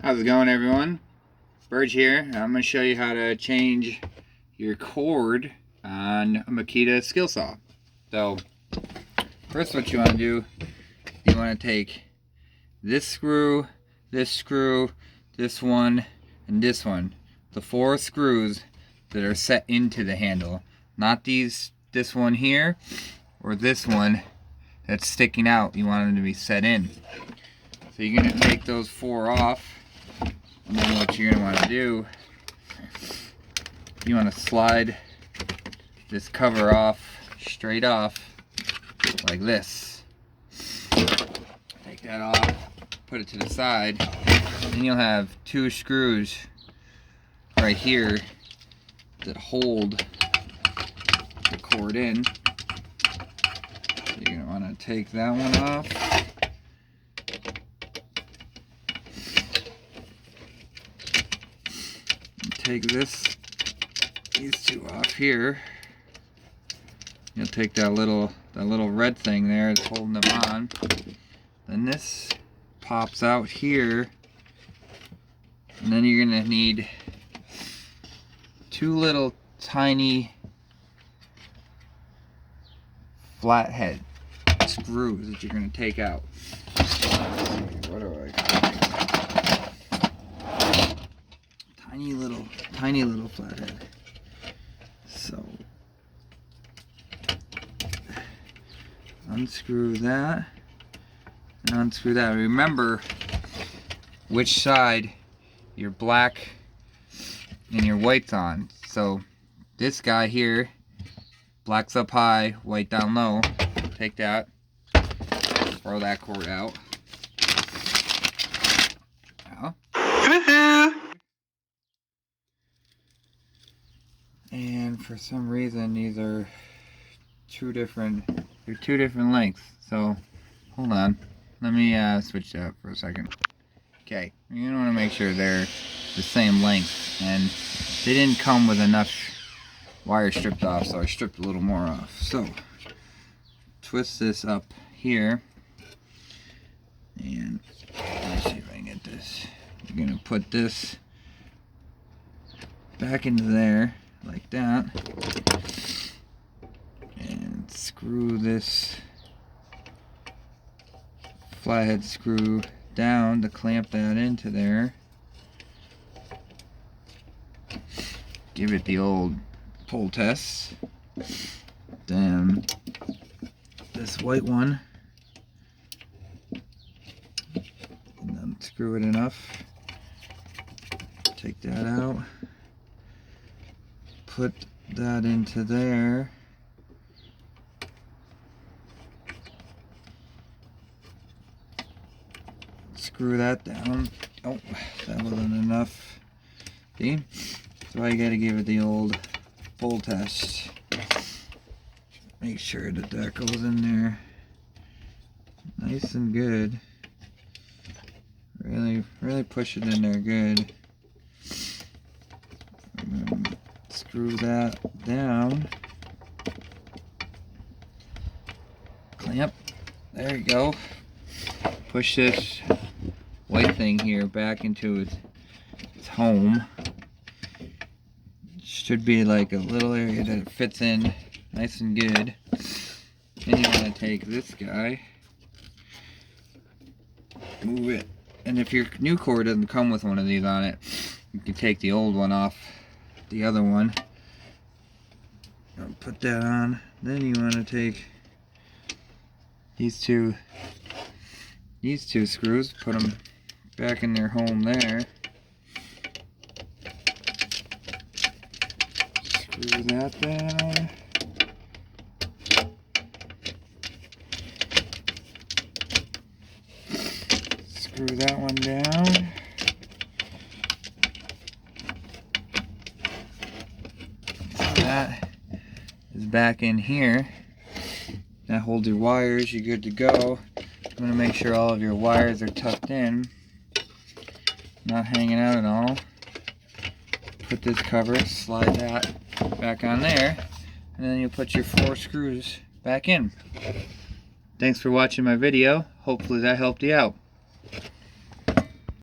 How's it going, everyone? Burge here. I'm going to show you how to change your cord on a Makita skill saw. So first, what you want to do, you want to take this screw, this one, and this one. The 4 screws that are set into the handle, not this one here or this one that's sticking out. You want them to be set in. So you're going to take those 4 off, and then what you're going to want to do, you want to slide this cover off, straight off, like this. Take that off, put it to the side, and you'll have 2 screws right here that hold the cord in. You're going to want to take that one off. Take these 2 off here. You'll take that little red thing there that's holding them on. Then this pops out here, and then you're gonna need 2 little tiny flathead screws that you're gonna take out. What do I got? Tiny little flathead. So unscrew that and unscrew that. Remember which side your black and your white's on. So this guy here, black's up high, white down low. Take that, throw that cord out. And for some reason these are two different lengths. So hold on, let me switch that up for a second. Okay, you want to make sure they're the same length, and they didn't come with enough wire stripped off, so I stripped a little more off. So twist this up here, and let's see if I can get this. You're gonna put this back into there like that, and screw this flathead screw down to clamp that into there. Give it the old pull test. Then this white one, and then screw it enough. Take that out. Put that into there. Screw that down. Oh, that wasn't enough. See? So I gotta give it the old pull test. Make sure that that goes in there nice and good. Really push it in there good. Screw that down. Clamp. There you go. Push this white thing here back into its home. Should be like a little area that it fits in nice and good. Then you want to take this guy, move it, and if your new cord doesn't come with one of these on it, you can take the old one off the other one. Put that on. Then you want to take these two screws, put them back in their home there. Screw that down. Screw that one down. That is back in here. That holds your wires. You're good to go. I'm going to make sure all of your wires are tucked in, not hanging out at all. Put this cover, slide that back on there, and then you put your 4 screws back in. Thanks for watching my video. Hopefully that helped you out.